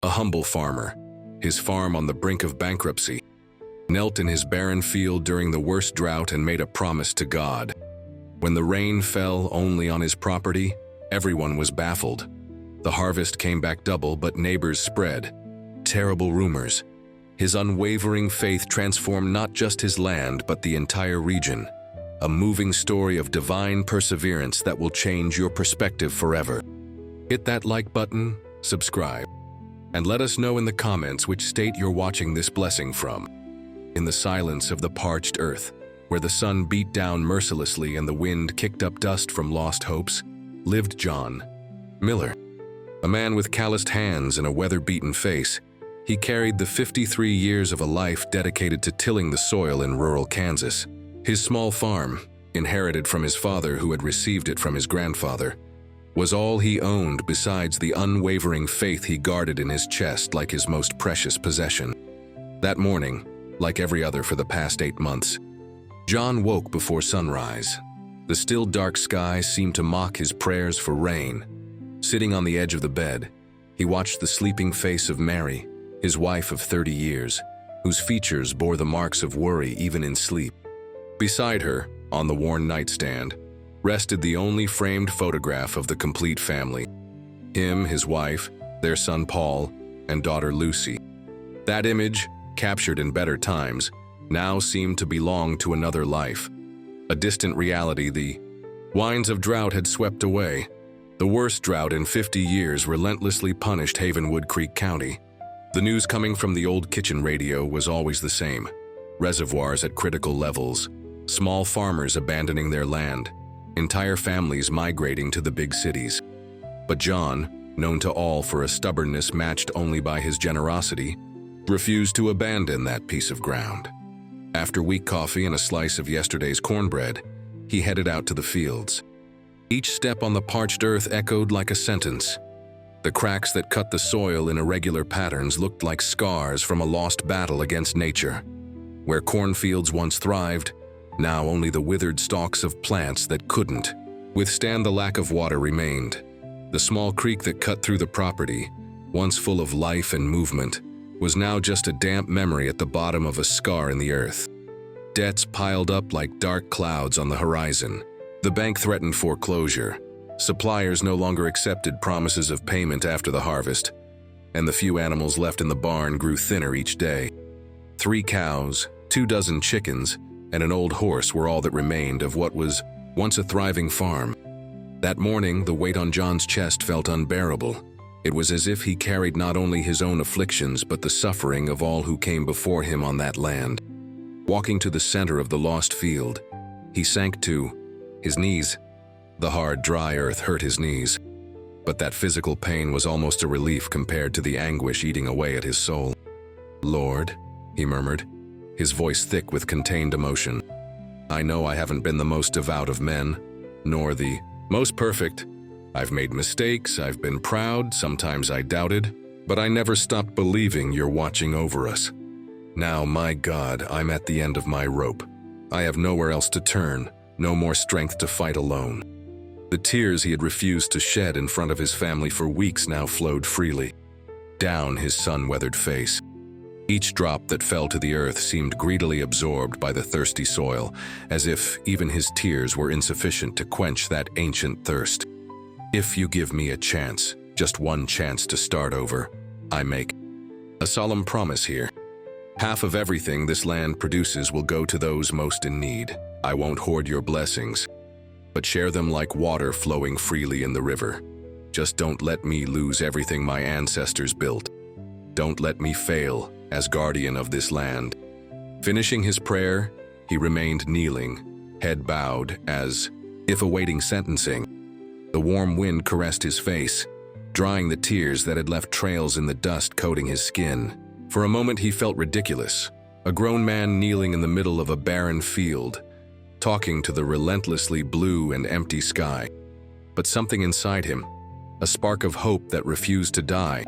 a humble farmer, his farm on the brink of bankruptcy, knelt in his barren field during the worst drought and made a promise to God. When the rain fell only on his property, everyone was baffled. The harvest came back double, but neighbors spread terrible rumors. His unwavering faith transformed not just his land, but the entire region. A moving story of divine perseverance that will change your perspective forever. Hit that like button, subscribe, and let us know in the comments which state you're watching this blessing from. In the silence of the parched earth, where the sun beat down mercilessly and the wind kicked up dust from lost hopes, lived John Miller. A man with calloused hands and a weather-beaten face, he carried the 53 years of a life dedicated to tilling the soil in rural Kansas. His small farm, inherited from his father who had received it from his grandfather, was all he owned besides the unwavering faith he guarded in his chest like his most precious possession. That morning, like every other for the past 8 months, John woke before sunrise. The still dark sky seemed to mock his prayers for rain. Sitting on the edge of the bed, he watched the sleeping face of Mary, his wife of 30 years, whose features bore the marks of worry even in sleep. Beside her, on the worn nightstand, rested the only framed photograph of the complete family. Him, his wife, their son Paul, and daughter Lucy. That image, captured in better times, now seemed to belong to another life. A distant reality the winds of drought had swept away. The worst drought in 50 years relentlessly punished Havenwood Creek County. The news coming from the old kitchen radio was always the same. Reservoirs at critical levels, small farmers abandoning their land, entire families migrating to the big cities. But John, known to all for a stubbornness matched only by his generosity, refused to abandon that piece of ground. After weak coffee and a slice of yesterday's cornbread, he headed out to the fields. Each step on the parched earth echoed like a sentence. The cracks that cut the soil in irregular patterns looked like scars from a lost battle against nature. Where cornfields once thrived, now only the withered stalks of plants that couldn't withstand the lack of water remained. The small creek that cut through the property, once full of life and movement, was now just a damp memory at the bottom of a scar in the earth. Debts piled up like dark clouds on the horizon. The bank threatened foreclosure. Suppliers no longer accepted promises of payment after the harvest, and the few animals left in the barn grew thinner each day. 3 cows, 2 dozen chickens, and an old horse were all that remained of what was once a thriving farm. That morning, the weight on John's chest felt unbearable. It was as if he carried not only his own afflictions but the suffering of all who came before him on that land. Walking to the center of the lost field, he sank to his knees. The hard, dry earth hurt his knees, but that physical pain was almost a relief compared to the anguish eating away at his soul. "Lord," he murmured, his voice thick with contained emotion, "I know I haven't been the most devout of men, nor the most perfect. I've made mistakes, I've been proud, sometimes I doubted, but I never stopped believing you're watching over us. Now, my God, I'm at the end of my rope. I have nowhere else to turn, no more strength to fight alone." The tears he had refused to shed in front of his family for weeks now flowed freely down his sun-weathered face. Each drop that fell to the earth seemed greedily absorbed by the thirsty soil, as if even his tears were insufficient to quench that ancient thirst. "If you give me a chance, just one chance to start over, I make a solemn promise here. Half of everything this land produces will go to those most in need. I won't hoard your blessings, but share them like water flowing freely in the river. Just don't let me lose everything my ancestors built. Don't let me fail as guardian of this land." Finishing his prayer, he remained kneeling, head bowed as if awaiting sentencing. The warm wind caressed his face, drying the tears that had left trails in the dust coating his skin. For a moment he felt ridiculous, a grown man kneeling in the middle of a barren field, talking to the relentlessly blue and empty sky. But something inside him, a spark of hope that refused to die,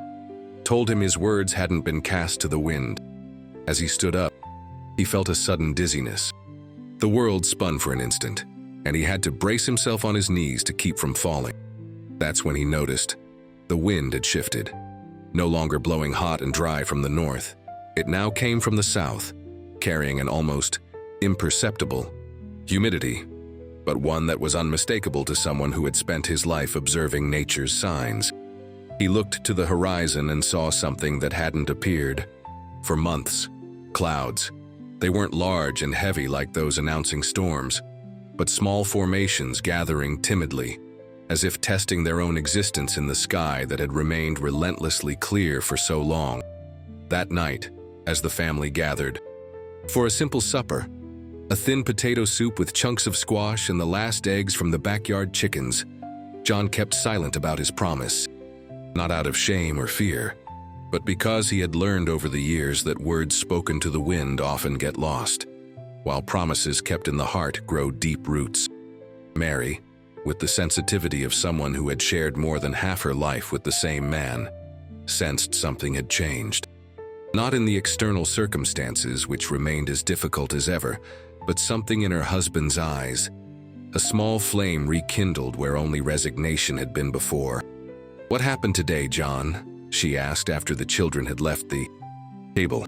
told him his words hadn't been cast to the wind. As he stood up, he felt a sudden dizziness. The world spun for an instant, and he had to brace himself on his knees to keep from falling. That's when he noticed the wind had shifted. no longer blowing hot and dry from the north. It now came from the south, carrying an almost imperceptible humidity, but one that was unmistakable to someone who had spent his life observing nature's signs. He looked to the horizon and saw something that hadn't appeared for months. Clouds. They weren't large and heavy like those announcing storms, but small formations gathering timidly, as if testing their own existence in the sky that had remained relentlessly clear for so long. That night, as the family gathered for a simple supper, a thin potato soup with chunks of squash and the last eggs from the backyard chickens, John kept silent about his promise, not out of shame or fear, but because he had learned over the years that words spoken to the wind often get lost, while promises kept in the heart grow deep roots. Mary, with the sensitivity of someone who had shared more than half her life with the same man, sensed something had changed. Not in the external circumstances, which remained as difficult as ever, but something in her husband's eyes. A small flame rekindled where only resignation had been before. "What happened today, John?" she asked after the children had left the table.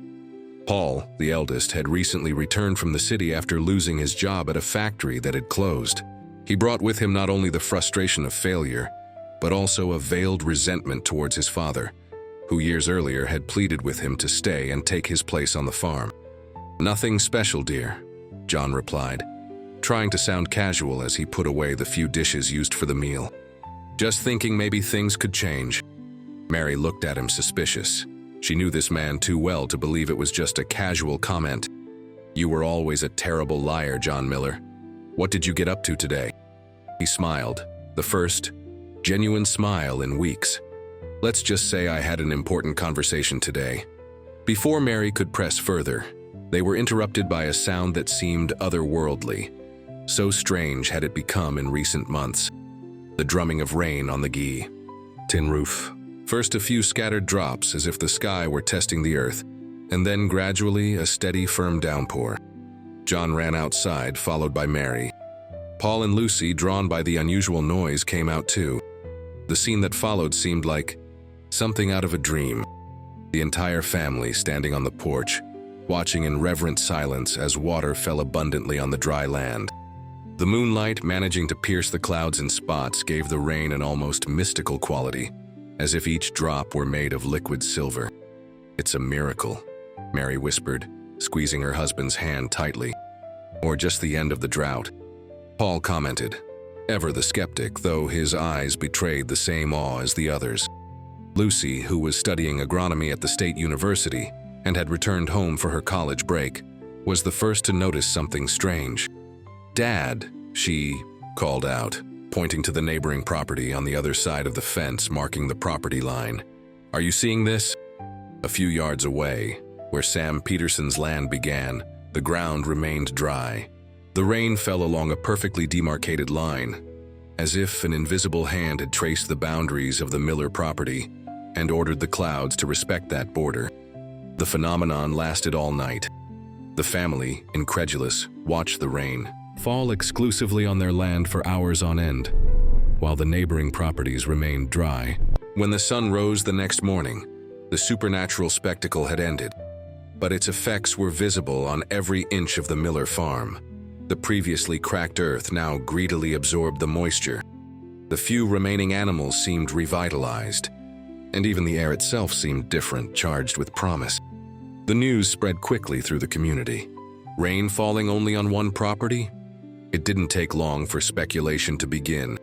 Paul, the eldest, had recently returned from the city after losing his job at a factory that had closed. He brought with him not only the frustration of failure, but also a veiled resentment towards his father, who years earlier had pleaded with him to stay and take his place on the farm. "Nothing special, dear," John replied, trying to sound casual as he put away the few dishes used for the meal. "Just thinking maybe things could change." Mary looked at him suspicious. She knew this man too well to believe it was just a casual comment. "You were always a terrible liar, John Miller. What did you get up to today?" He smiled, the first genuine smile in weeks. "Let's just say I had an important conversation today." Before Mary could press further, they were interrupted by a sound that seemed otherworldly. So strange had it become in recent months. The drumming of rain on the tin roof. First a few scattered drops as if the sky were testing the earth, and then gradually a steady, firm downpour. John ran outside, followed by Mary. Paul and Lucy, drawn by the unusual noise, came out too. The scene that followed seemed like something out of a dream. The entire family standing on the porch, watching in reverent silence as water fell abundantly on the dry land. The moonlight, managing to pierce the clouds in spots, gave the rain an almost mystical quality, as if each drop were made of liquid silver. "It's a miracle," Mary whispered, squeezing her husband's hand tightly. "Or just the end of the drought," Paul commented, ever the skeptic, though his eyes betrayed the same awe as the others. Lucy, who was studying agronomy at the state university and had returned home for her college break, was the first to notice something strange. "Dad," she called out, pointing to the neighboring property on the other side of the fence marking the property line. "Are you seeing this?" A few yards away, where Sam Peterson's land began, the ground remained dry. The rain fell along a perfectly demarcated line, as if an invisible hand had traced the boundaries of the Miller property and ordered the clouds to respect that border. The phenomenon lasted all night. The family, incredulous, watched the rain fall exclusively on their land for hours on end, while the neighboring properties remained dry. When the sun rose the next morning, the supernatural spectacle had ended, but its effects were visible on every inch of the Miller farm. The previously cracked earth now greedily absorbed the moisture. The few remaining animals seemed revitalized, and even the air itself seemed different, charged with promise. The news spread quickly through the community. Rain falling only on one property? It didn't take long for speculation to begin.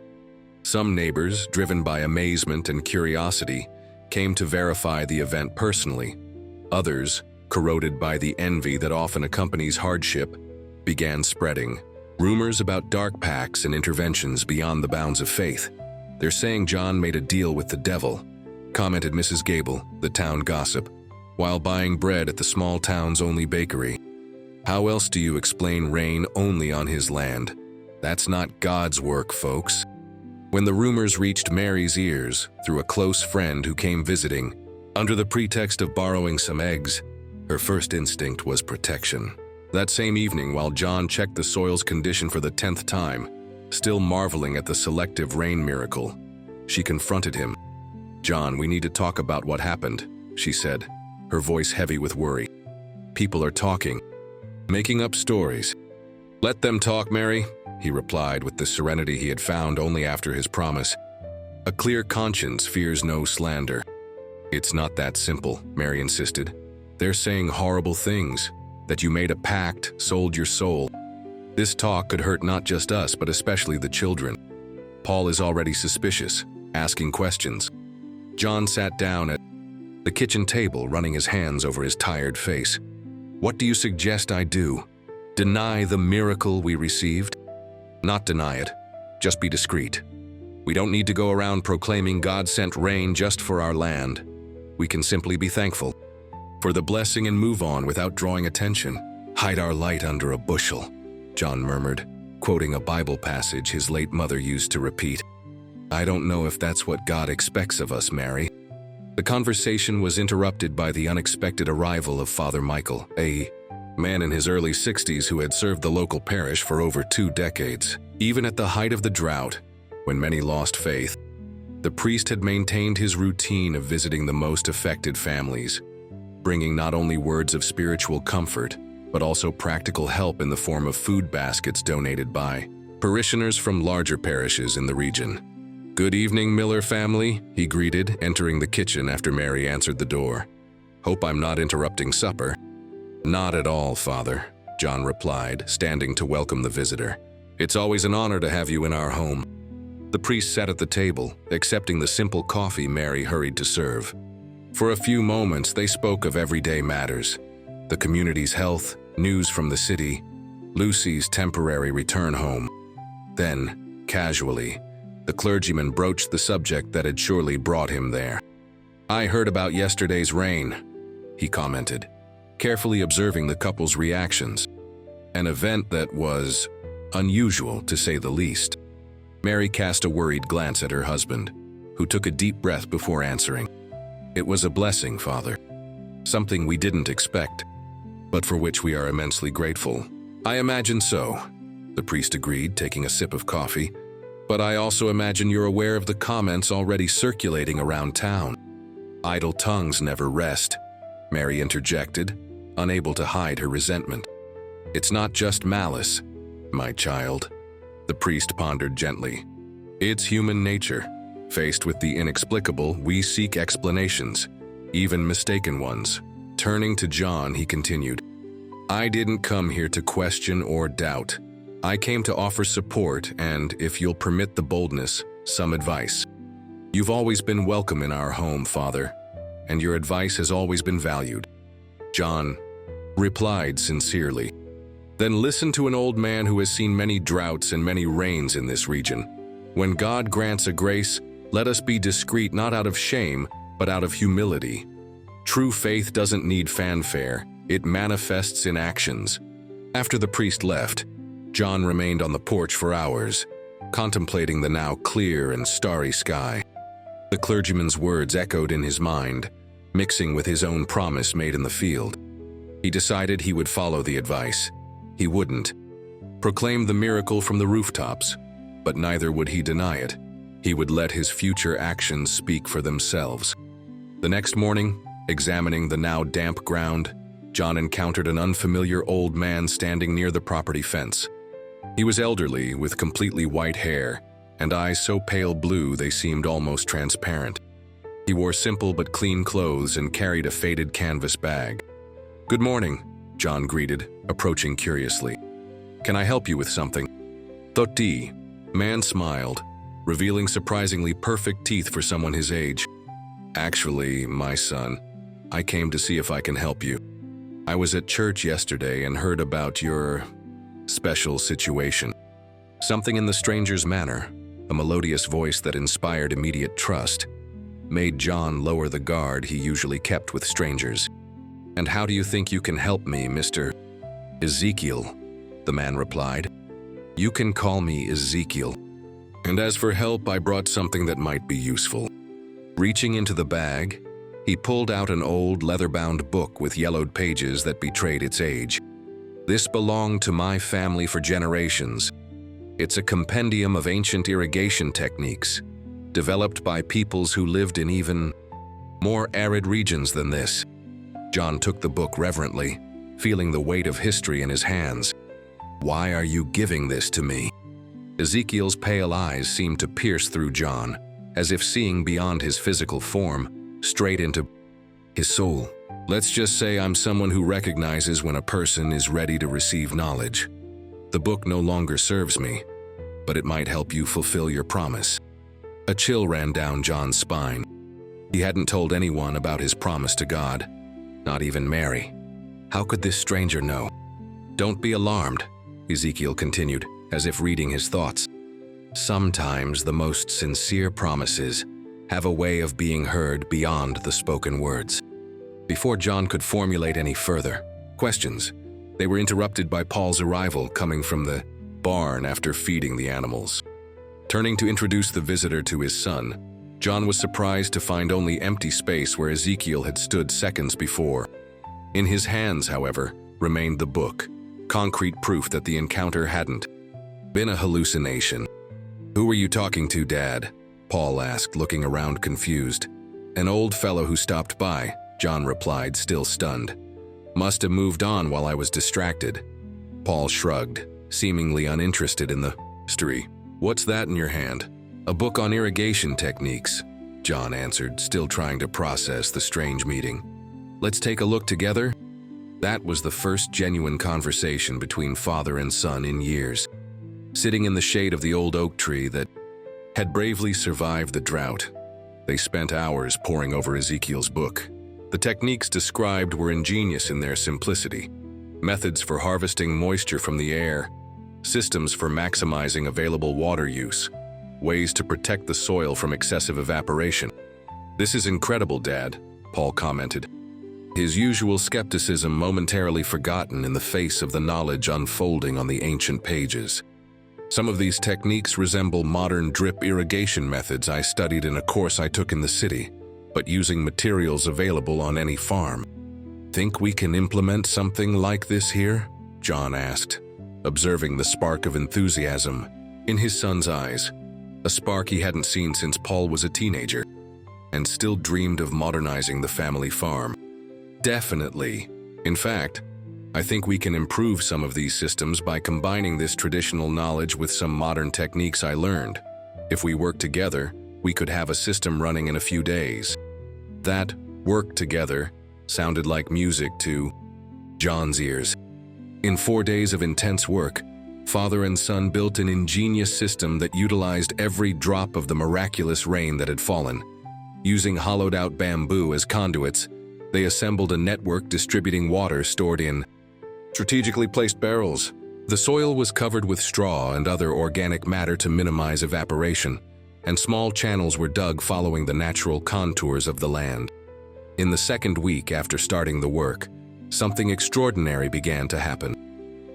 Some neighbors, driven by amazement and curiosity, came to verify the event personally. Others, corroded by the envy that often accompanies hardship, began spreading rumors about dark pacts and interventions beyond the bounds of faith. "They're saying John made a deal with the devil," commented Mrs. Gable, the town gossip, while buying bread at the small town's only bakery. "How else do you explain rain only on his land? That's not God's work, folks." When the rumors reached Mary's ears through a close friend who came visiting, under the pretext of borrowing some eggs, her first instinct was protection. That same evening, while John checked the soil's condition for the 10th time, still marveling at the selective rain miracle, she confronted him. "John, we need to talk about what happened," she said, her voice heavy with worry. "People are talking, making up stories." "Let them talk, Mary," he replied with the serenity he had found only after his promise. "A clear conscience fears no slander." "It's not that simple," Mary insisted. "They're saying horrible things, that you made a pact, sold your soul. This talk could hurt not just us, but especially the children. Paul is already suspicious, asking questions." John sat down at the kitchen table, running his hands over his tired face. "What do you suggest I do? Deny the miracle we received?" "Not deny it, just be discreet. We don't need to go around proclaiming God sent rain just for our land. We can simply be thankful for the blessing and move on without drawing attention. Hide our light under a bushel," John murmured, quoting a Bible passage his late mother used to repeat. "I don't know if that's what God expects of us, Mary." The conversation was interrupted by the unexpected arrival of Father Michael, a man in his early 60s who had served the local parish for over 2 decades. Even at the height of the drought, when many lost faith, the priest had maintained his routine of visiting the most affected families, bringing not only words of spiritual comfort, but also practical help in the form of food baskets donated by parishioners from larger parishes in the region. "Good evening, Miller family," he greeted, entering the kitchen after Mary answered the door. "Hope I'm not interrupting supper." "Not at all, Father," John replied, standing to welcome the visitor. "It's always an honor to have you in our home." The priest sat at the table, accepting the simple coffee Mary hurried to serve. For a few moments, they spoke of everyday matters: the community's health, news from the city, Lucy's temporary return home. Then, casually, the clergyman broached the subject that had surely brought him there. "I heard about yesterday's rain," he commented, carefully observing the couple's reactions. "An event that was unusual, to say the least." Mary cast a worried glance at her husband, who took a deep breath before answering. "It was a blessing, Father. Something we didn't expect, but for which we are immensely grateful." "I imagine so," the priest agreed, taking a sip of coffee. "But I also imagine you're aware of the comments already circulating around town." "Idle tongues never rest," Mary interjected, unable to hide her resentment. "It's not just malice, my child," the priest pondered gently. "It's human nature. Faced with the inexplicable, we seek explanations, even mistaken ones." Turning to John, he continued, "I didn't come here to question or doubt. I came to offer support and, if you'll permit the boldness, some advice. You've always been welcome in our home, Father, and your advice has always been valued." John replied sincerely, "Then listen to an old man who has seen many droughts and many rains in this region. When God grants a grace, let us be discreet not out of shame, but out of humility. True faith doesn't need fanfare, it manifests in actions." After the priest left, John remained on the porch for hours, contemplating the now clear and starry sky. The clergyman's words echoed in his mind, mixing with his own promise made in the field. He decided he would follow the advice. He wouldn't proclaim the miracle from the rooftops, but neither would he deny it. He would let his future actions speak for themselves. The next morning, examining the now damp ground, John encountered an unfamiliar old man standing near the property fence. He was elderly, with completely white hair, and eyes so pale blue they seemed almost transparent. He wore simple but clean clothes and carried a faded canvas bag. "Good morning," John greeted, approaching curiously. "Can I help you with something?" "Toti," man smiled, revealing surprisingly perfect teeth for someone his age. "Actually, my son, I came to see if I can help you. I was at church yesterday and heard about your special situation." Something in the stranger's manner, a melodious voice that inspired immediate trust, made John lower the guard he usually kept with strangers. "And how do you think you can help me, Mr. Ezekiel?" the man replied. "You can call me Ezekiel. And as for help, I brought something that might be useful." Reaching into the bag, he pulled out an old leather-bound book with yellowed pages that betrayed its age. "This belonged to my family for generations. It's a compendium of ancient irrigation techniques. developed by peoples who lived in even more arid regions than this. John took the book reverently, feeling the weight of history in his hands. "Why are you giving this to me?" Ezekiel's pale eyes seemed to pierce through John, as if seeing beyond his physical form, straight into his soul. "Let's just say I'm someone who recognizes when a person is ready to receive knowledge. The book no longer serves me, but it might help you fulfill your promise." A chill ran down John's spine. He hadn't told anyone about his promise to God, not even Mary. How could this stranger know? "Don't be alarmed," Ezekiel continued, as if reading his thoughts. "Sometimes the most sincere promises have a way of being heard beyond the spoken words." Before John could formulate any further questions, they were interrupted by Paul's arrival coming from the barn after feeding the animals. Turning to introduce the visitor to his son, John was surprised to find only empty space where Ezekiel had stood seconds before. In his hands, however, remained the book, concrete proof that the encounter hadn't been a hallucination. "Who were you talking to, Dad?" Paul asked, looking around confused. "An old fellow who stopped by," John replied, still stunned. "Must have moved on while I was distracted." Paul shrugged, seemingly uninterested in the story. "What's that in your hand?" "A book on irrigation techniques," John answered, still trying to process the strange meeting. "Let's take a look together?" That was the first genuine conversation between father and son in years. Sitting in the shade of the old oak tree that had bravely survived the drought, they spent hours poring over Ezekiel's book. The techniques described were ingenious in their simplicity. Methods for harvesting moisture from the air, systems for maximizing available water use, ways to protect the soil from excessive evaporation. "This is incredible, Dad," Paul commented, his usual skepticism momentarily forgotten in the face of the knowledge unfolding on the ancient pages. "Some of these techniques resemble modern drip irrigation methods I studied in a course I took in the city, but using materials available on any farm." "Think we can implement something like this here?" John asked, observing the spark of enthusiasm in his son's eyes, a spark he hadn't seen since Paul was a teenager, and still dreamed of modernizing the family farm. "Definitely. In fact, I think we can improve some of these systems by combining this traditional knowledge with some modern techniques I learned. If we work together, we could have a system running in a few days." That "work together" sounded like music to John's ears. In 4 days of intense work, father and son built an ingenious system that utilized every drop of the miraculous rain that had fallen. Using hollowed-out bamboo as conduits, they assembled a network distributing water stored in strategically placed barrels. The soil was covered with straw and other organic matter to minimize evaporation, and small channels were dug following the natural contours of the land. In the second week after starting the work, something extraordinary began to happen.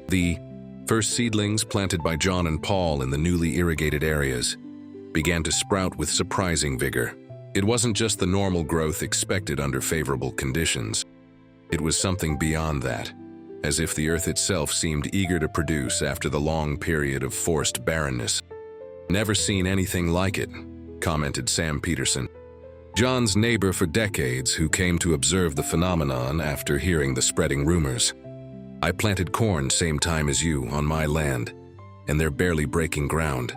The first seedlings planted by John and Paul in the newly irrigated areas began to sprout with surprising vigor. It wasn't just the normal growth expected under favorable conditions. It was something beyond that, as if the earth itself seemed eager to produce after the long period of forced barrenness. "Never seen anything like it," commented Sam Peterson, John's neighbor for decades, who came to observe the phenomenon after hearing the spreading rumors. "I planted corn same time as you on my land, and they're barely breaking ground.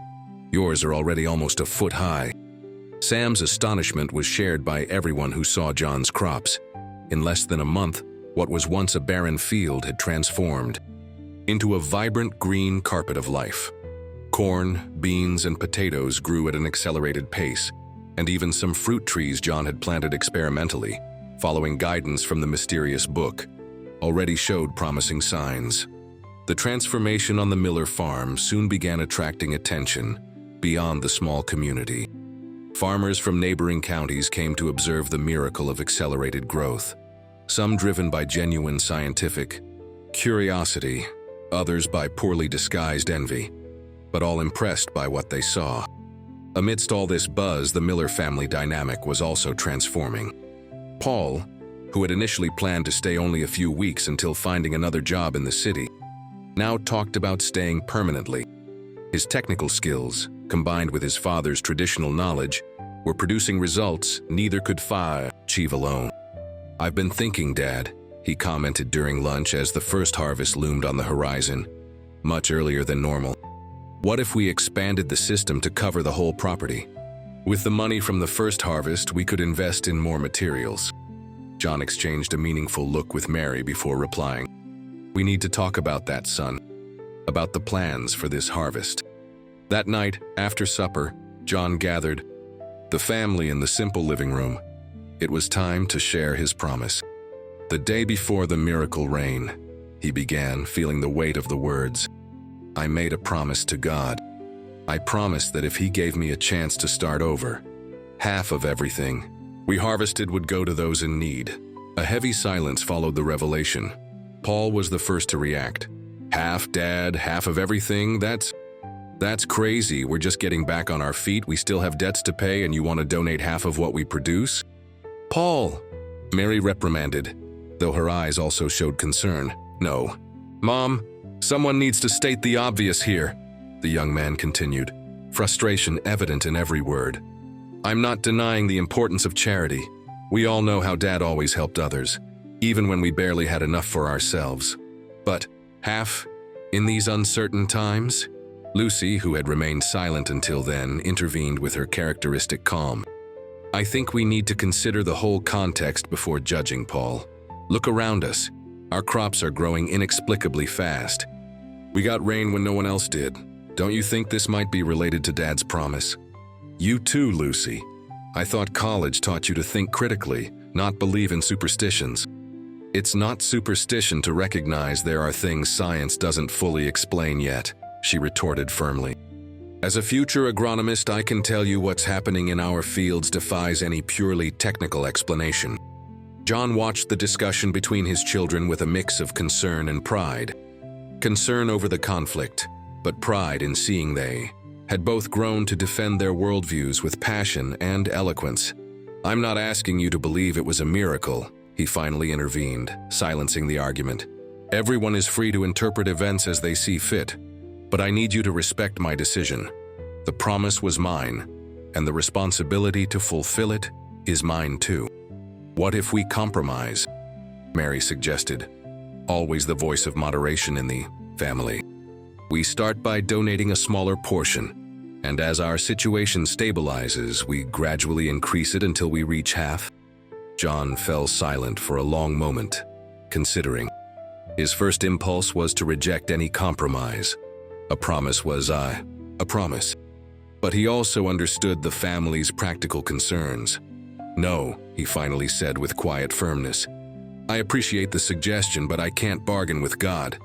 Yours are already almost a foot high." Sam's astonishment was shared by everyone who saw John's crops. In less than a month, what was once a barren field had transformed into a vibrant green carpet of life. Corn, beans, and potatoes grew at an accelerated pace, and even some fruit trees John had planted experimentally, following guidance from the mysterious book, already showed promising signs. The transformation on the Miller farm soon began attracting attention beyond the small community. Farmers from neighboring counties came to observe the miracle of accelerated growth, some driven by genuine scientific curiosity, others by poorly disguised envy, but all impressed by what they saw. Amidst all this buzz, the Miller family dynamic was also transforming. Paul, who had initially planned to stay only a few weeks until finding another job in the city, now talked about staying permanently. His technical skills, combined with his father's traditional knowledge, were producing results neither could achieve alone. "I've been thinking, Dad," he commented during lunch as the first harvest loomed on the horizon, much earlier than normal. "What if we expanded the system to cover the whole property? With the money from the first harvest, we could invest in more materials." John exchanged a meaningful look with Mary before replying, "We need to talk about that, son. About the plans for this harvest." That night, after supper, John gathered the family in the simple living room. It was time to share his promise. "The day before the miracle rain," he began, feeling the weight of the words, "I made a promise to God. I promised that if He gave me a chance to start over, half of everything we harvested would go to those in need." A heavy silence followed the revelation. Paul was the first to react. "Half, Dad, half of everything? That's crazy. We're just getting back on our feet. We still have debts to pay, and you want to donate half of what we produce?" "Paul," Mary reprimanded, though her eyes also showed concern. "No. Mom, someone needs to state the obvious here," the young man continued, frustration evident in every word. "I'm not denying the importance of charity. We all know how Dad always helped others, even when we barely had enough for ourselves. But half, in these uncertain times?" Lucy, who had remained silent until then, intervened with her characteristic calm. "I think we need to consider the whole context before judging, Paul. Look around us. Our crops are growing inexplicably fast. We got rain when no one else did. Don't you think this might be related to Dad's promise?" "You too, Lucy. I thought college taught you to think critically, not believe in superstitions." "It's not superstition to recognize there are things science doesn't fully explain yet," she retorted firmly. "As a future agronomist, I can tell you what's happening in our fields defies any purely technical explanation." John watched the discussion between his children with a mix of concern and pride. Concern over the conflict, but pride in seeing they had both grown to defend their worldviews with passion and eloquence. "I'm not asking you to believe it was a miracle," he finally intervened, silencing the argument. "Everyone is free to interpret events as they see fit, but I need you to respect my decision. The promise was mine, and the responsibility to fulfill it is mine too." "What if we compromise?" Mary suggested, always the voice of moderation in the family. "We start by donating a smaller portion, and as our situation stabilizes, we gradually increase it until we reach half." John fell silent for a long moment, considering. His first impulse was to reject any compromise. A promise was a promise. But he also understood the family's practical concerns. "No," he finally said with quiet firmness. "I appreciate the suggestion, but I can't bargain with God.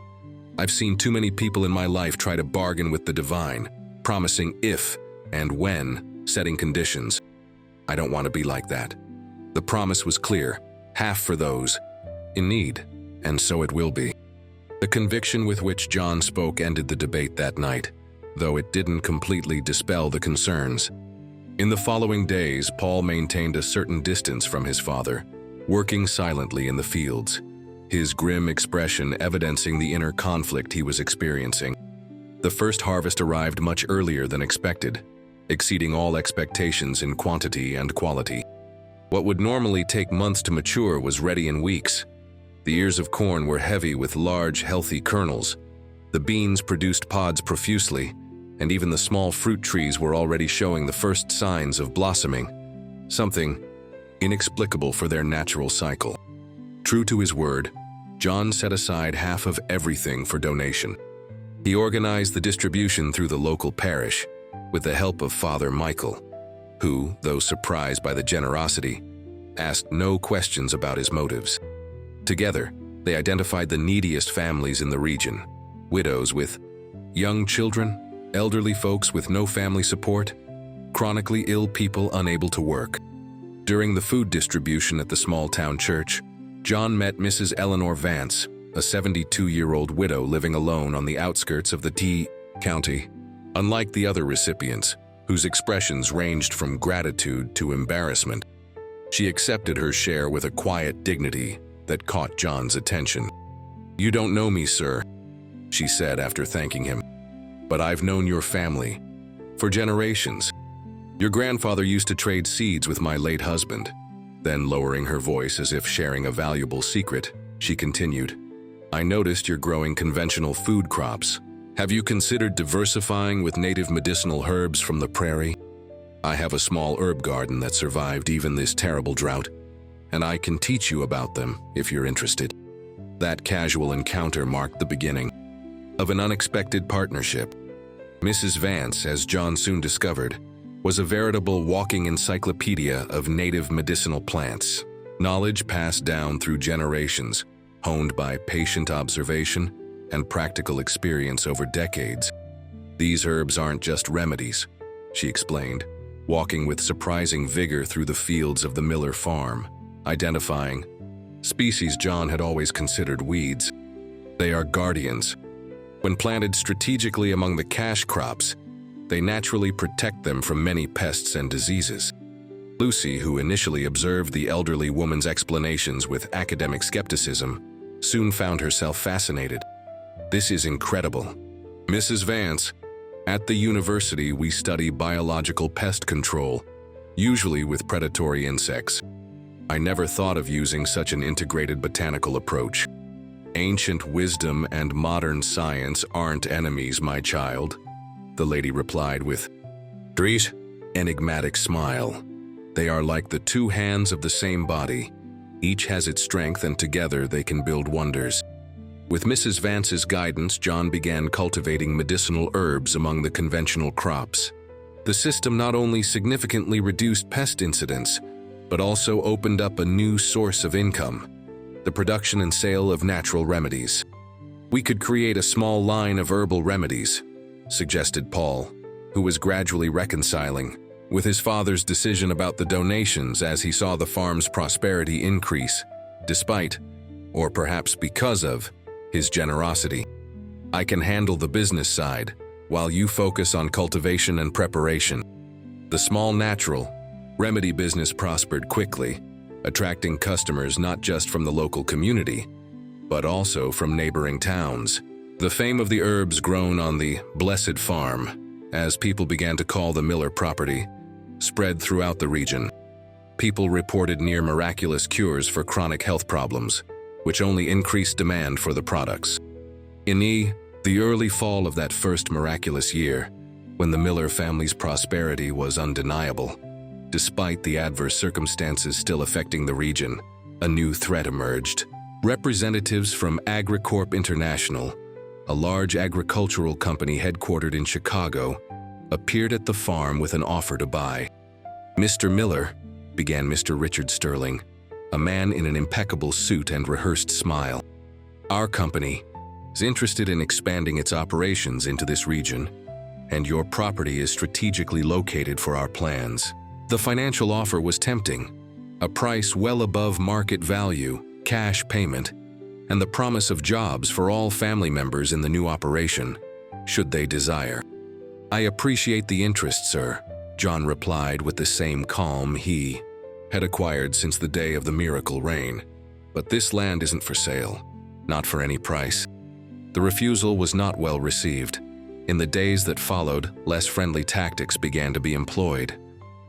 I've seen too many people in my life try to bargain with the divine, promising if and when, setting conditions. I don't want to be like that. The promise was clear, half for those in need, and so it will be." The conviction with which John spoke ended the debate that night, though it didn't completely dispel the concerns. In the following days, Paul maintained a certain distance from his father, working silently in the fields, his grim expression evidencing the inner conflict he was experiencing. The first harvest arrived much earlier than expected, exceeding all expectations in quantity and quality. What would normally take months to mature was ready in weeks. The ears of corn were heavy with large, healthy kernels. The beans produced pods profusely, and even the small fruit trees were already showing the first signs of blossoming, something inexplicable for their natural cycle. True to his word, John set aside half of everything for donation. He organized the distribution through the local parish, with the help of Father Michael, who, though surprised by the generosity, asked no questions about his motives. Together, they identified the neediest families in the region, widows with young children, elderly folks with no family support, chronically ill people unable to work. During the food distribution at the small-town church, John met Mrs. Eleanor Vance, a 72-year-old widow living alone on the outskirts of the T County. Unlike the other recipients, whose expressions ranged from gratitude to embarrassment, she accepted her share with a quiet dignity that caught John's attention. "You don't know me, sir," she said after thanking him, "but I've known your family, For generations. Your grandfather used to trade seeds with my late husband." Then, lowering her voice as if sharing a valuable secret, she continued, "I noticed you're growing conventional food crops. Have you considered diversifying with native medicinal herbs from the prairie? I have a small herb garden that survived even this terrible drought, and I can teach you about them if you're interested." That casual encounter marked the beginning of an unexpected partnership. Mrs. Vance, as John soon discovered, was a veritable walking encyclopedia of native medicinal plants, knowledge passed down through generations, honed by patient observation and practical experience over decades. "These herbs aren't just remedies," she explained, walking with surprising vigor through the fields of the Miller farm, identifying species John had always considered weeds. "They are guardians. When planted strategically among the cash crops, they naturally protect them from many pests and diseases." Lucy, who initially observed the elderly woman's explanations with academic skepticism, soon found herself fascinated. "This is incredible. Mrs. Vance, at the university we study biological pest control, usually with predatory insects. I never thought of using such an integrated botanical approach. Ancient wisdom and modern science aren't enemies, my child," the lady replied with an enigmatic smile. "They are like the two hands of the same body. Each has its strength, and together they can build wonders." With Mrs. Vance's guidance, John began cultivating medicinal herbs among the conventional crops. The system not only significantly reduced pest incidents, but also opened up a new source of income: the production and sale of natural remedies. "We could create a small line of herbal remedies," suggested Paul, who was gradually reconciling with his father's decision about the donations as he saw the farm's prosperity increase, despite, or perhaps because of, his generosity. "I can handle the business side, while you focus on cultivation and preparation." The small natural remedy business prospered quickly, attracting customers not just from the local community, but also from neighboring towns. The fame of the herbs grown on the Blessed Farm, as people began to call the Miller property, spread throughout the region. People reported near miraculous cures for chronic health problems, which only increased demand for the products. In the early fall of that first miraculous year, when the Miller family's prosperity was undeniable, despite the adverse circumstances still affecting the region, a new threat emerged. Representatives from AgriCorp International, a large agricultural company headquartered in Chicago, appeared at the farm with an offer to buy. "Mr. Miller," began Mr. Richard Sterling, a man in an impeccable suit and rehearsed smile, "our company is interested in expanding its operations into this region, and your property is strategically located for our plans." The financial offer was tempting: a price well above market value, cash payment, and the promise of jobs for all family members in the new operation, should they desire. "I appreciate the interest, sir," John replied with the same calm he had acquired since the day of the miracle rain. "But this land isn't for sale, not for any price." The refusal was not well received. In the days that followed, less friendly tactics began to be employed.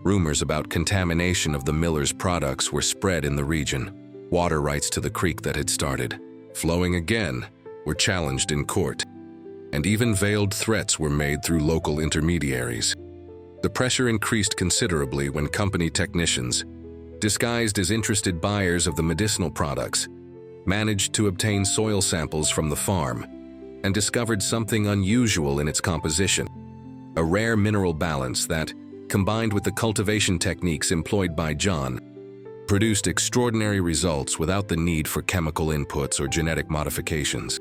Rumors about contamination of the Miller's products were spread in the region. Water rights to the creek that had started flowing again were challenged in court, and even veiled threats were made through local intermediaries. The pressure increased considerably when company technicians, disguised as interested buyers of the medicinal products, managed to obtain soil samples from the farm and discovered something unusual in its composition: a rare mineral balance that, combined with the cultivation techniques employed by John, produced extraordinary results without the need for chemical inputs or genetic modifications.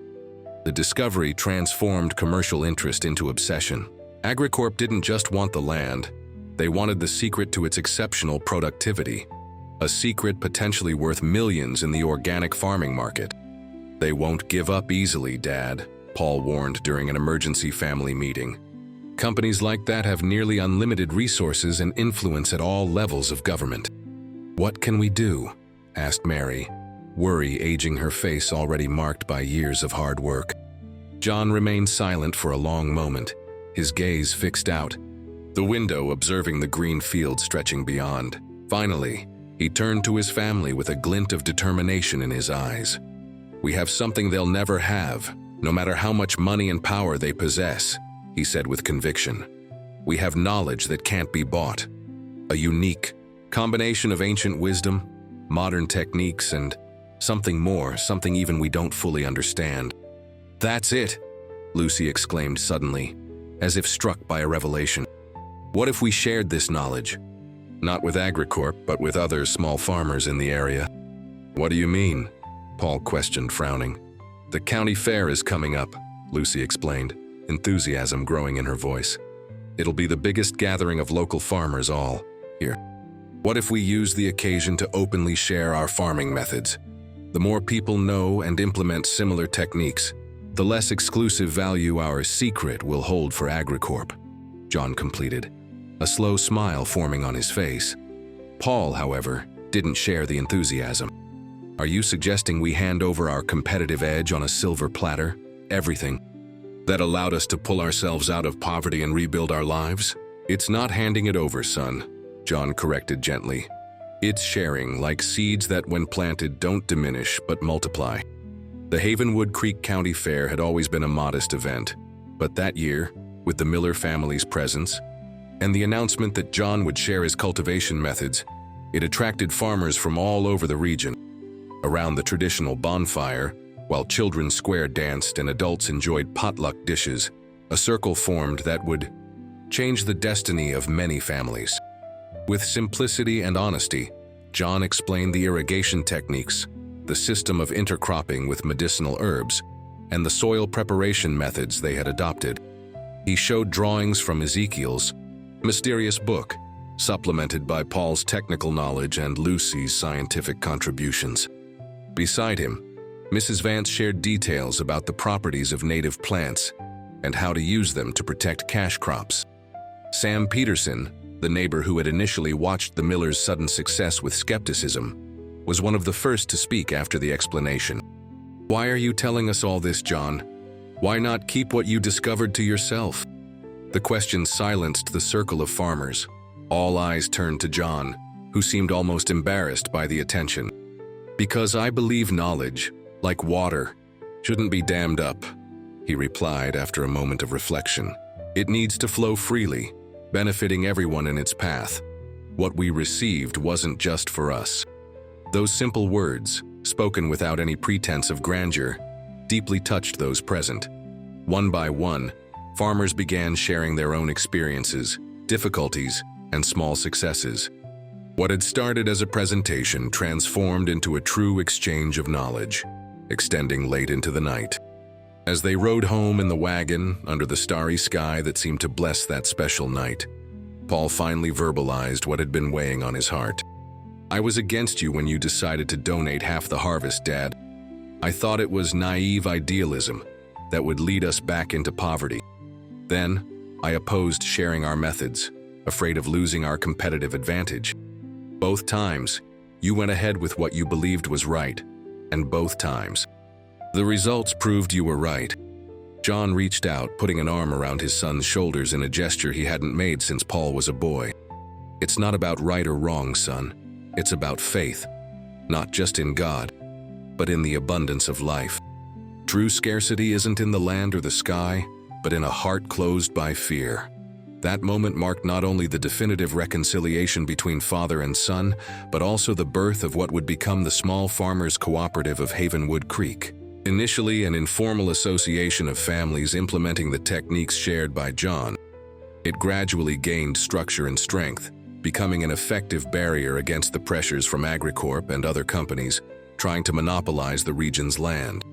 The discovery transformed commercial interest into obsession. AgriCorp didn't just want the land, they wanted the secret to its exceptional productivity, a secret potentially worth millions in the organic farming market. "They won't give up easily, Dad," Paul warned during an emergency family meeting. "Companies like that have nearly unlimited resources and influence at all levels of government." "What can we do?" asked Mary, worry aging her face already marked by years of hard work. John remained silent for a long moment, his gaze fixed out, the window observing the green field stretching beyond. Finally, he turned to his family with a glint of determination in his eyes. "We have something they'll never have, no matter how much money and power they possess," he said with conviction. "We have knowledge that can't be bought. A unique combination of ancient wisdom, modern techniques, and something more, something even we don't fully understand." "That's it!" Lucy exclaimed suddenly, as if struck by a revelation. "What if we shared this knowledge? Not with AgriCorp, but with other small farmers in the area." "What do you mean?" Paul questioned, frowning. "The county fair is coming up," Lucy explained, enthusiasm growing in her voice. "It'll be the biggest gathering of local farmers all here. What if we use the occasion to openly share our farming methods? The more people know and implement similar techniques, the less exclusive value our secret will hold for AgriCorp," John completed, a slow smile forming on his face. Paul, however, didn't share the enthusiasm. "Are you suggesting we hand over our competitive edge on a silver platter? Everything that allowed us to pull ourselves out of poverty and rebuild our lives?" "It's not handing it over, son," John corrected gently. "It's sharing, like seeds that when planted don't diminish but multiply." The Havenwood Creek County Fair had always been a modest event, but that year, with the Miller family's presence and the announcement that John would share his cultivation methods, it attracted farmers from all over the region. Around the traditional bonfire, while children square danced and adults enjoyed potluck dishes, a circle formed that would change the destiny of many families. With simplicity and honesty, John explained the irrigation techniques, the system of intercropping with medicinal herbs, and the soil preparation methods they had adopted. He showed drawings from Ezekiel's mysterious book, supplemented by Paul's technical knowledge and Lucy's scientific contributions. Beside him, Mrs. Vance shared details about the properties of native plants and how to use them to protect cash crops. Sam Peterson, the neighbor who had initially watched the Millers' sudden success with skepticism, was one of the first to speak after the explanation. "Why are you telling us all this, John? Why not keep what you discovered to yourself?" The question silenced the circle of farmers. All eyes turned to John, who seemed almost embarrassed by the attention. "Because I believe knowledge, like water, shouldn't be dammed up," he replied after a moment of reflection. "It needs to flow freely, benefiting everyone in its path. What we received wasn't just for us." Those simple words, spoken without any pretense of grandeur, deeply touched those present. One by one, farmers began sharing their own experiences, difficulties, and small successes. What had started as a presentation transformed into a true exchange of knowledge, extending late into the night. As they rode home in the wagon under the starry sky that seemed to bless that special night, Paul finally verbalized what had been weighing on his heart. "I was against you when you decided to donate half the harvest, Dad. I thought it was naive idealism that would lead us back into poverty. Then, I opposed sharing our methods, afraid of losing our competitive advantage. Both times, you went ahead with what you believed was right, and both times, the results proved you were right." John reached out, putting an arm around his son's shoulders in a gesture he hadn't made since Paul was a boy. "It's not about right or wrong, son. It's about faith, not just in God, but in the abundance of life. True scarcity isn't in the land or the sky, but in a heart closed by fear." That moment marked not only the definitive reconciliation between father and son, but also the birth of what would become the Small Farmers Cooperative of Havenwood Creek. Initially an informal association of families implementing the techniques shared by John, it gradually gained structure and strength, becoming an effective barrier against the pressures from AgriCorp and other companies trying to monopolize the region's land.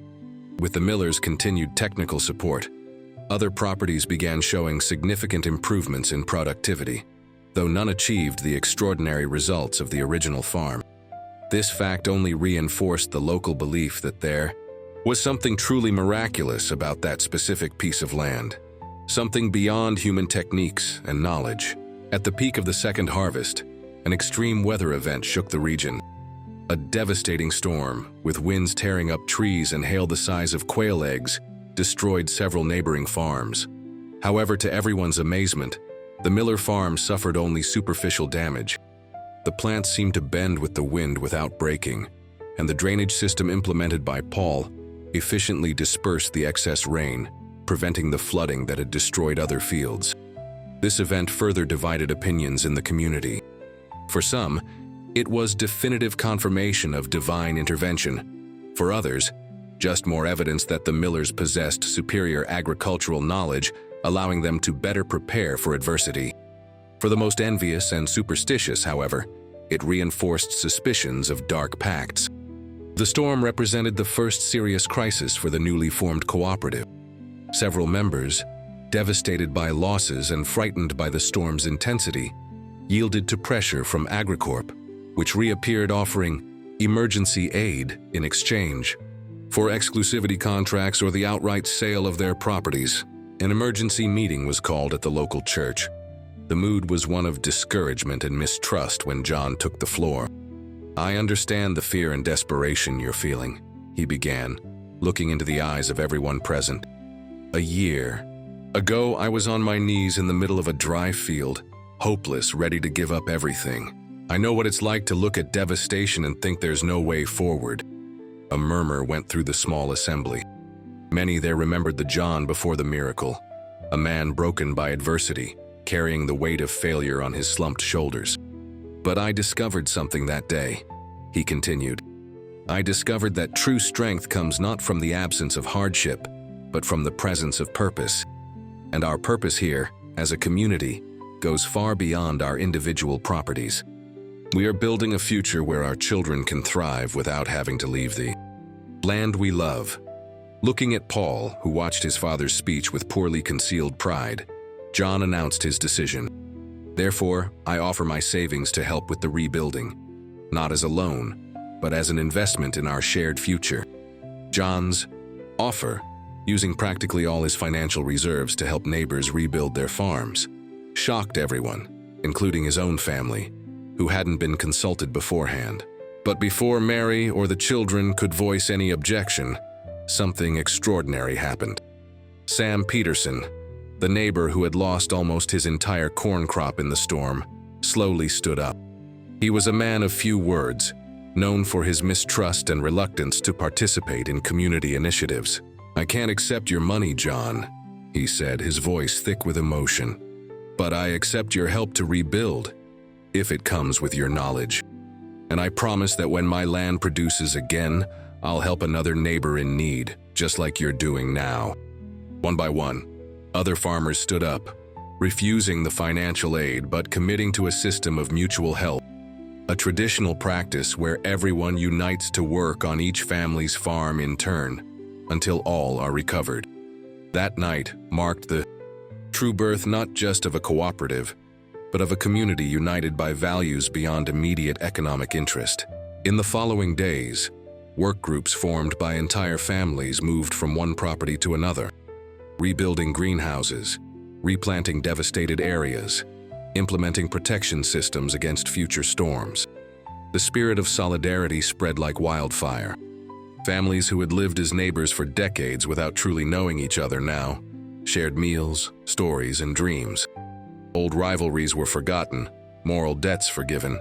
With the Millers' continued technical support, other properties began showing significant improvements in productivity, though none achieved the extraordinary results of the original farm. This fact only reinforced the local belief that there was something truly miraculous about that specific piece of land, something beyond human techniques and knowledge. At the peak of the second harvest, an extreme weather event shook the region. A devastating storm, with winds tearing up trees and hail the size of quail eggs, destroyed several neighboring farms. However, to everyone's amazement, The Miller farm suffered only superficial damage. The plants seemed to bend with the wind without breaking, and the drainage system implemented by Paul efficiently dispersed the excess rain, preventing the flooding that had destroyed other fields. This event further divided opinions in the community. For some, it was definitive confirmation of divine intervention. For others, just more evidence that the Millers possessed superior agricultural knowledge, allowing them to better prepare for adversity. For the most envious and superstitious, however, it reinforced suspicions of dark pacts. The storm represented the first serious crisis for the newly formed cooperative. Several members, devastated by losses and frightened by the storm's intensity, yielded to pressure from Agricorp, which reappeared offering emergency aid in exchange for exclusivity contracts or the outright sale of their properties. An emergency meeting was called at the local church. The mood was one of discouragement and mistrust when John took the floor. "I understand the fear and desperation you're feeling," he began, looking into the eyes of everyone present. "A year ago, I was on my knees in the middle of a dry field, hopeless, ready to give up everything. I know what it's like to look at devastation and think there's no way forward." A murmur went through the small assembly. Many there remembered the John before the miracle, a man broken by adversity, carrying the weight of failure on his slumped shoulders. "But I discovered something that day," he continued. "I discovered that true strength comes not from the absence of hardship, but from the presence of purpose. And our purpose here, as a community, goes far beyond our individual properties. We are building a future where our children can thrive without having to leave the land we love." Looking at Paul, who watched his father's speech with poorly concealed pride, John announced his decision. "Therefore, I offer my savings to help with the rebuilding, not as a loan, but as an investment in our shared future." John's offer, using practically all his financial reserves to help neighbors rebuild their farms, shocked everyone, including his own family, who hadn't been consulted beforehand. But before Mary or the children could voice any objection, something extraordinary happened. Sam Peterson, the neighbor who had lost almost his entire corn crop in the storm, slowly stood up. He was a man of few words, known for his mistrust and reluctance to participate in community initiatives. "I can't accept your money, John," he said, his voice thick with emotion. "But I accept your help to rebuild, if it comes with your knowledge. And I promise that when my land produces again, I'll help another neighbor in need, just like you're doing now." One by one, other farmers stood up, refusing the financial aid but committing to a system of mutual help, a traditional practice where everyone unites to work on each family's farm in turn, until all are recovered. That night marked the true birth not just of a cooperative, but of a community united by values beyond immediate economic interest. In the following days, work groups formed by entire families moved from one property to another, rebuilding greenhouses, replanting devastated areas, implementing protection systems against future storms. The spirit of solidarity spread like wildfire. Families who had lived as neighbors for decades without truly knowing each other now shared meals, stories, and dreams. Old rivalries were forgotten, moral debts forgiven,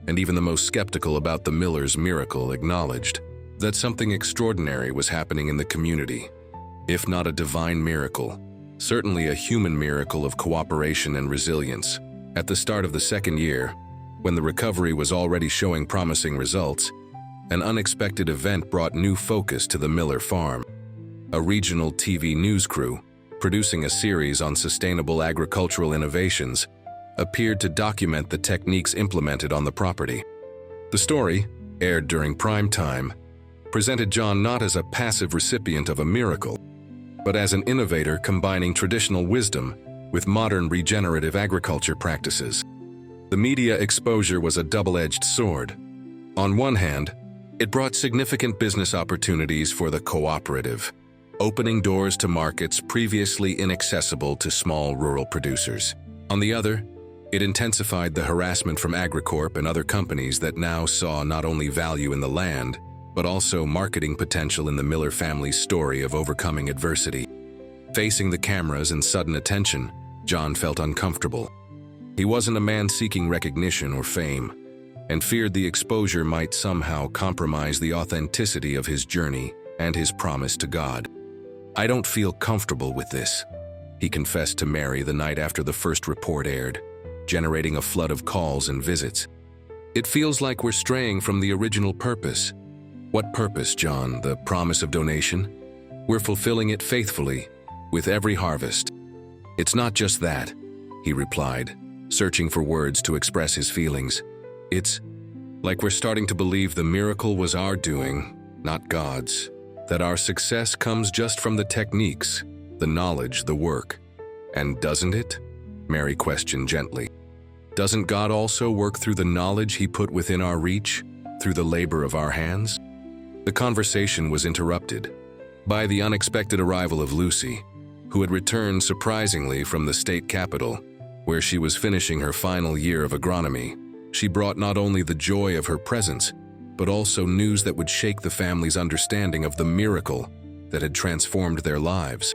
and even the most skeptical about the Millers' miracle acknowledged that something extraordinary was happening in the community. If not a divine miracle, certainly a human miracle of cooperation and resilience. At the start of the second year, when the recovery was already showing promising results, an unexpected event brought new focus to the Miller farm. A regional TV news crew, producing a series on sustainable agricultural innovations, appeared to document the techniques implemented on the property. The story, aired during prime time, presented John not as a passive recipient of a miracle, but as an innovator combining traditional wisdom with modern regenerative agriculture practices. The media exposure was a double-edged sword. On one hand, it brought significant business opportunities for the cooperative, opening doors to markets previously inaccessible to small rural producers. On the other, it intensified the harassment from Agricorp and other companies that now saw not only value in the land, but also marketing potential in the Miller family's story of overcoming adversity. Facing the cameras and sudden attention, John felt uncomfortable. He wasn't a man seeking recognition or fame, and feared the exposure might somehow compromise the authenticity of his journey and his promise to God. "I don't feel comfortable with this," he confessed to Mary the night after the first report aired, generating a flood of calls and visits. "It feels like we're straying from the original purpose." "What purpose, John? The promise of donation?" "We're fulfilling it faithfully, with every harvest." "It's not just that," he replied, searching for words to express his feelings. "It's like we're starting to believe the miracle was our doing, not God's. That our success comes just from the techniques, the knowledge, the work." "And doesn't it?" Mary questioned gently. "Doesn't God also work through the knowledge He put within our reach, through the labor of our hands?" The conversation was interrupted by the unexpected arrival of Lucy, who had returned surprisingly from the state capital, where she was finishing her final year of agronomy. She brought not only the joy of her presence, but also news that would shake the family's understanding of the miracle that had transformed their lives.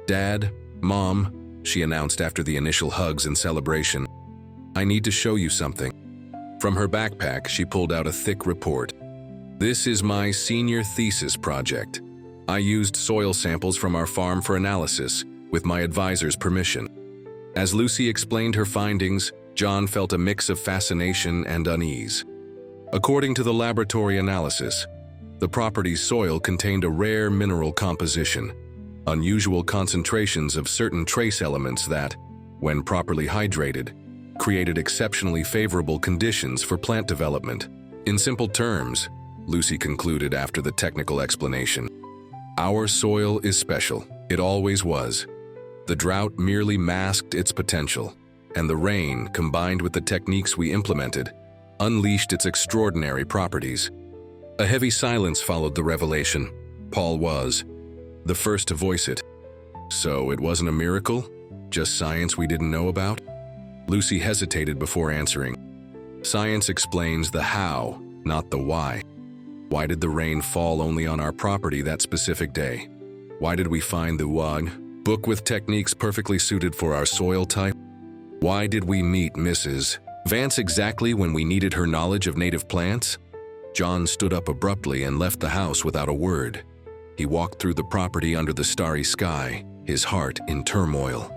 "Dad, Mom," she announced after the initial hugs and celebration, "I need to show you something." From her backpack, she pulled out a thick report. "This is my senior thesis project. I used soil samples from our farm for analysis, with my advisor's permission." As Lucy explained her findings, John felt a mix of fascination and unease. According to the laboratory analysis, the property's soil contained a rare mineral composition, unusual concentrations of certain trace elements that, when properly hydrated, created exceptionally favorable conditions for plant development. "In simple terms," Lucy concluded after the technical explanation, "our soil is special. It always was. The drought merely masked its potential, and the rain, combined with the techniques we implemented, unleashed its extraordinary properties." A heavy silence followed the revelation. Paul was the first to voice it. "So it wasn't a miracle? Just science we didn't know about?" Lucy hesitated before answering. "Science explains the how, not the why. Why did the rain fall only on our property that specific day? Why did we find the book with techniques perfectly suited for our soil type? Why did we meet Mrs. Vance exactly when we needed her knowledge of native plants?" John stood up abruptly and left the house without a word. He walked through the property under the starry sky, his heart in turmoil.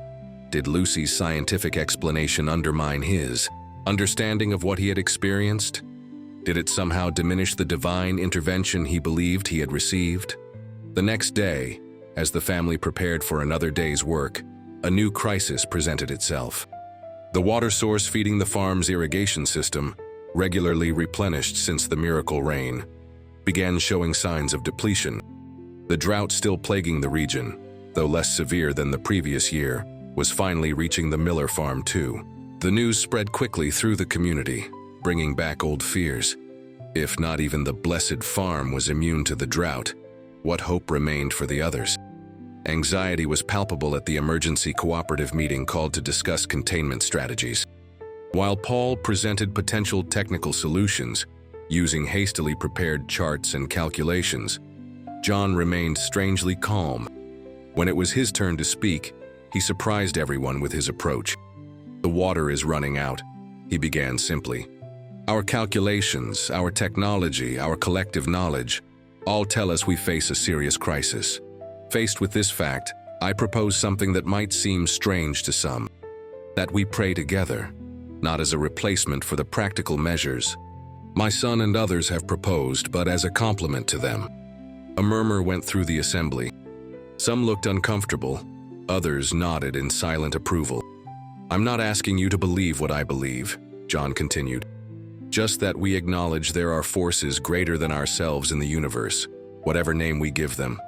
Did Lucy's scientific explanation undermine his understanding of what he had experienced? Did it somehow diminish the divine intervention he believed he had received? The next day, as the family prepared for another day's work, a new crisis presented itself. The water source feeding the farm's irrigation system, regularly replenished since the miracle rain, began showing signs of depletion. The drought still plaguing the region, though less severe than the previous year, was finally reaching the Miller farm too. The news spread quickly through the community, bringing back old fears. If not even the blessed farm was immune to the drought, what hope remained for the others? Anxiety was palpable at the emergency cooperative meeting called to discuss containment strategies. While Paul presented potential technical solutions, using hastily prepared charts and calculations, John remained strangely calm. When it was his turn to speak, he surprised everyone with his approach. "The water is running out," he began simply. "Our calculations, our technology, our collective knowledge, all tell us we face a serious crisis. Faced with this fact, I propose something that might seem strange to some. That we pray together, not as a replacement for the practical measures my son and others have proposed, but as a complement to them." A murmur went through the assembly. Some looked uncomfortable, others nodded in silent approval. "I'm not asking you to believe what I believe," John continued. "Just that we acknowledge there are forces greater than ourselves in the universe, whatever name we give them,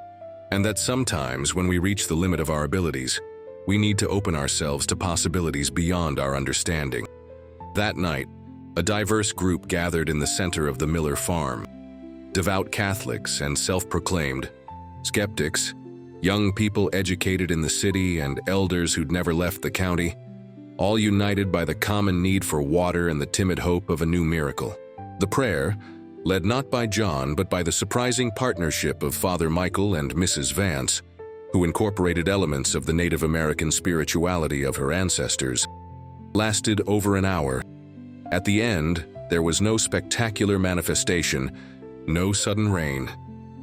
and that sometimes when we reach the limit of our abilities, we need to open ourselves to possibilities beyond our understanding." That night, a diverse group gathered in the center of the Miller farm. Devout Catholics and self-proclaimed skeptics, young people educated in the city and elders who'd never left the county, all united by the common need for water and the timid hope of a new miracle. The prayer, led not by John but by the surprising partnership of Father Michael and Mrs. Vance, who incorporated elements of the Native American spirituality of her ancestors, lasted over an hour. At the end, there was no spectacular manifestation, no sudden rain,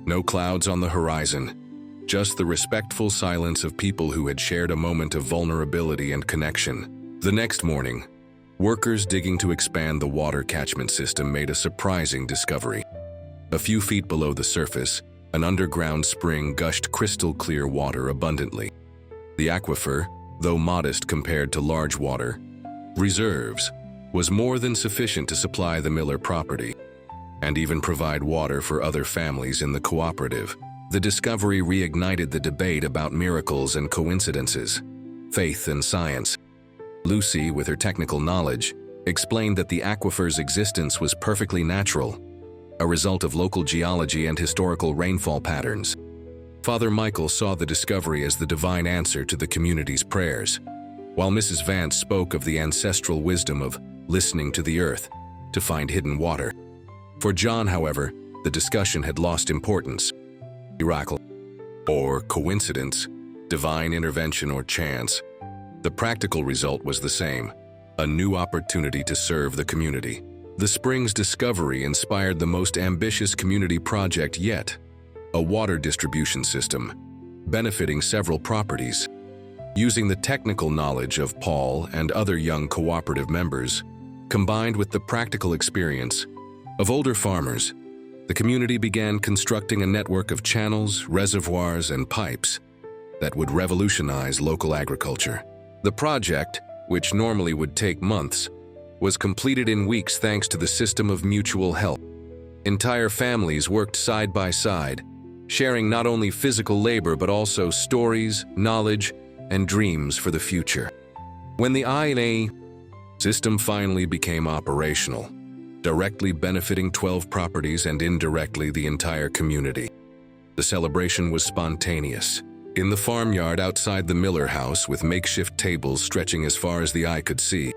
no clouds on the horizon, just the respectful silence of people who had shared a moment of vulnerability and connection. The next morning, workers digging to expand the water catchment system made a surprising discovery. A few feet below the surface, an underground spring gushed crystal-clear water abundantly. The aquifer, though modest compared to large water reserves, was more than sufficient to supply the Miller property and even provide water for other families in the cooperative. The discovery reignited the debate about miracles and coincidences, faith and science. Lucy, with her technical knowledge, explained that the aquifer's existence was perfectly natural, a result of local geology and historical rainfall patterns. Father Michael saw the discovery as the divine answer to the community's prayers, while Mrs. Vance spoke of the ancestral wisdom of listening to the earth to find hidden water. For John, however, the discussion had lost importance. Miracle or coincidence, divine intervention or chance, the practical result was the same: a new opportunity to serve the community. The spring's discovery inspired the most ambitious community project yet, a water distribution system, benefiting several properties. Using the technical knowledge of Paul and other young cooperative members, combined with the practical experience of older farmers, the community began constructing a network of channels, reservoirs, and pipes that would revolutionize local agriculture. The project, which normally would take months, was completed in weeks thanks to the system of mutual help. Entire families worked side by side, sharing not only physical labor but also stories, knowledge, and dreams for the future. When the I&A system finally became operational, directly benefiting 12 properties and indirectly the entire community, the celebration was spontaneous. In the farmyard outside the Miller house, with makeshift tables stretching as far as the eye could see,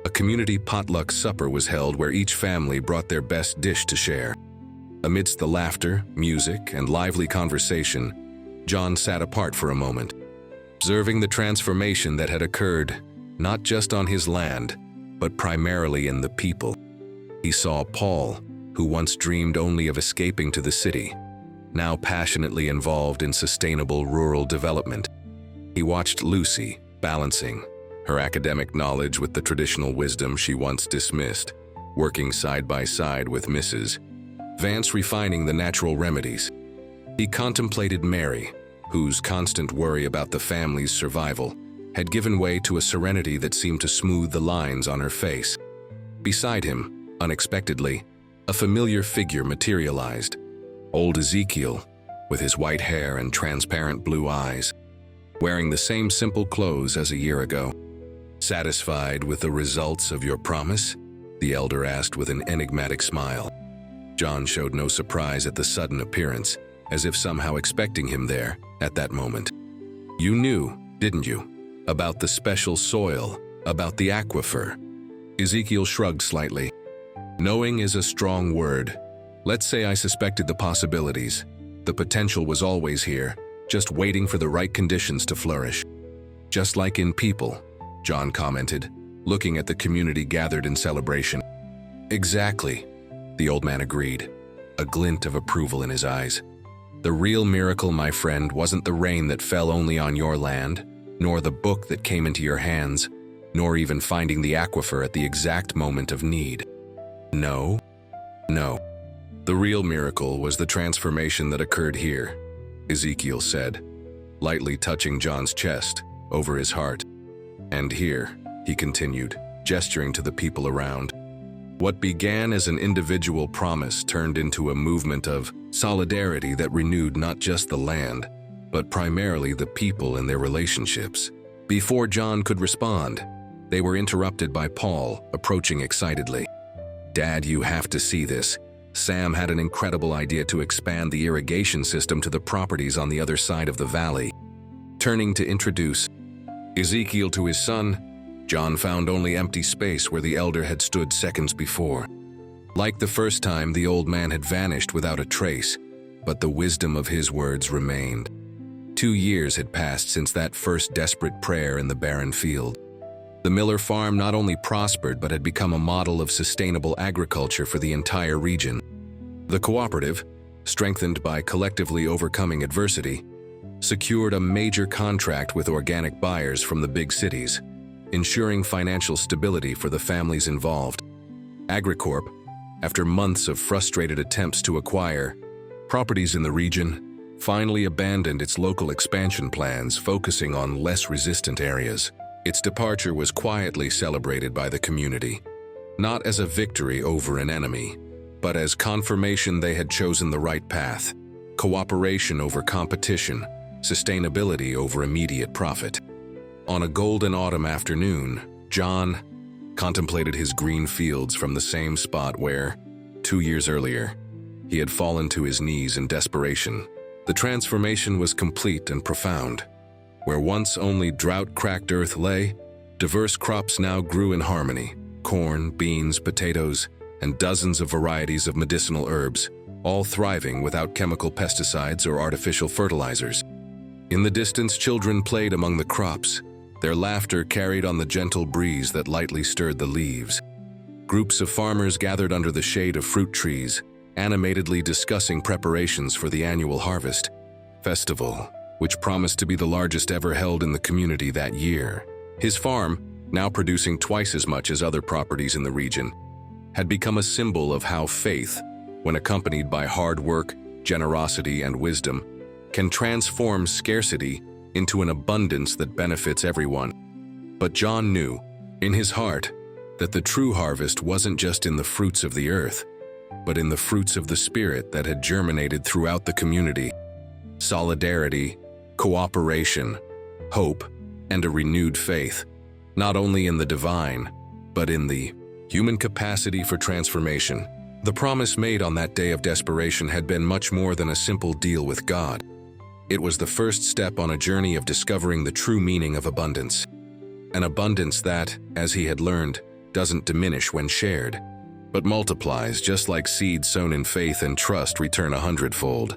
a community potluck supper was held where each family brought their best dish to share. Amidst the laughter, music, and lively conversation, John sat apart for a moment, observing the transformation that had occurred not just on his land, but primarily in the people. He saw Paul, who once dreamed only of escaping to the city, now passionately involved in sustainable rural development. He watched Lucy, balancing her academic knowledge with the traditional wisdom she once dismissed, working side by side with Mrs. Vance, refining the natural remedies. He contemplated Mary, whose constant worry about the family's survival had given way to a serenity that seemed to smooth the lines on her face. Beside him, unexpectedly, a familiar figure materialized. Old Ezekiel, with his white hair and transparent blue eyes, wearing the same simple clothes as a year ago. "Satisfied with the results of your promise?" the elder asked with an enigmatic smile. John showed no surprise at the sudden appearance, as if somehow expecting him there at that moment. "You knew, didn't you? About the special soil, about the aquifer?" Ezekiel shrugged slightly. "Knowing is a strong word. Let's say I suspected the possibilities. The potential was always here, just waiting for the right conditions to flourish." "Just like in people," John commented, looking at the community gathered in celebration. "Exactly," the old man agreed, a glint of approval in his eyes. "The real miracle, my friend, wasn't the rain that fell only on your land, nor the book that came into your hands, nor even finding the aquifer at the exact moment of need. No. The real miracle was the transformation that occurred here," Ezekiel said, lightly touching John's chest, over his heart. "And here," he continued, gesturing to the people around, "what began as an individual promise turned into a movement of solidarity that renewed not just the land, but primarily the people and their relationships." Before John could respond, they were interrupted by Paul, approaching excitedly. "Dad, you have to see this. Sam had an incredible idea to expand the irrigation system to the properties on the other side of the valley." Turning to introduce Ezekiel to his son, John found only empty space where the elder had stood seconds before. Like the first time, the old man had vanished without a trace, but the wisdom of his words remained. 2 years had passed since that first desperate prayer in the barren field. The Miller farm not only prospered but had become a model of sustainable agriculture for the entire region. The cooperative, strengthened by collectively overcoming adversity, secured a major contract with organic buyers from the big cities, ensuring financial stability for the families involved. Agricorp, after months of frustrated attempts to acquire properties in the region, finally abandoned its local expansion plans, focusing on less resistant areas. Its departure was quietly celebrated by the community, not as a victory over an enemy, but as confirmation they had chosen the right path: cooperation over competition, sustainability over immediate profit. On a golden autumn afternoon, John contemplated his green fields from the same spot where, 2 years earlier, he had fallen to his knees in desperation. The transformation was complete and profound. Where once only drought-cracked earth lay, diverse crops now grew in harmony: corn, beans, potatoes, and dozens of varieties of medicinal herbs, all thriving without chemical pesticides or artificial fertilizers. In the distance, children played among the crops, their laughter carried on the gentle breeze that lightly stirred the leaves. Groups of farmers gathered under the shade of fruit trees, animatedly discussing preparations for the annual harvest festival, which promised to be the largest ever held in the community that year. His farm, now producing twice as much as other properties in the region, had become a symbol of how faith, when accompanied by hard work, generosity, and wisdom, can transform scarcity into an abundance that benefits everyone. But John knew, in his heart, that the true harvest wasn't just in the fruits of the earth, but in the fruits of the Spirit that had germinated throughout the community: solidarity, cooperation, hope, and a renewed faith, not only in the divine, but in the human capacity for transformation. The promise made on that day of desperation had been much more than a simple deal with God. It was the first step on a journey of discovering the true meaning of abundance. An abundance that, as he had learned, doesn't diminish when shared, but multiplies, just like seeds sown in faith and trust return 100-fold.